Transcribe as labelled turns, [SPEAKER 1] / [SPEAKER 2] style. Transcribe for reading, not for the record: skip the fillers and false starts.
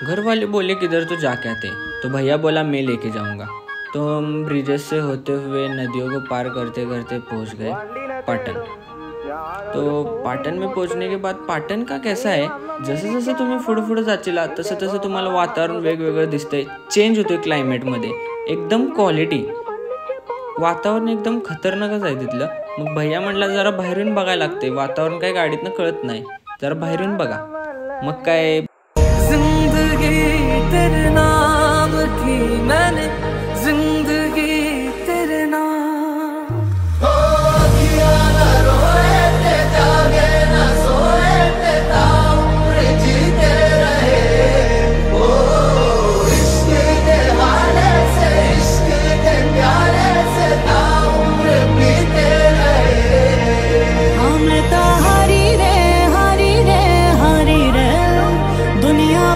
[SPEAKER 1] घर वाले बोले किधर तो जाके आते, तो भैया बोला मैं लेके जाऊंगा। तो हम ब्रिजेस से होते हुए नदियों को पार करते करते पहुंच गए पाटन। तो पाटण में पोहोचने के बाद पाटण का कैसा आहे, जसं जसं तुम्ही पुढं पुढं जाचिला तसं तसं तुम्हाला वातावरण वेगवेगळं दिसतंय, चेंज होतोय क्लायमेटमध्ये, एकदम क्वालिटी वातावरण एकदम खतरनाकच आहे तिथलं। मग भैया म्हटला जरा बाहेरून बघायला लागते, वातावरण काय गाडीतनं कळत नाही, जरा बाहेरून बघा। मग काय जिंदगी तेरे नाम की मैंने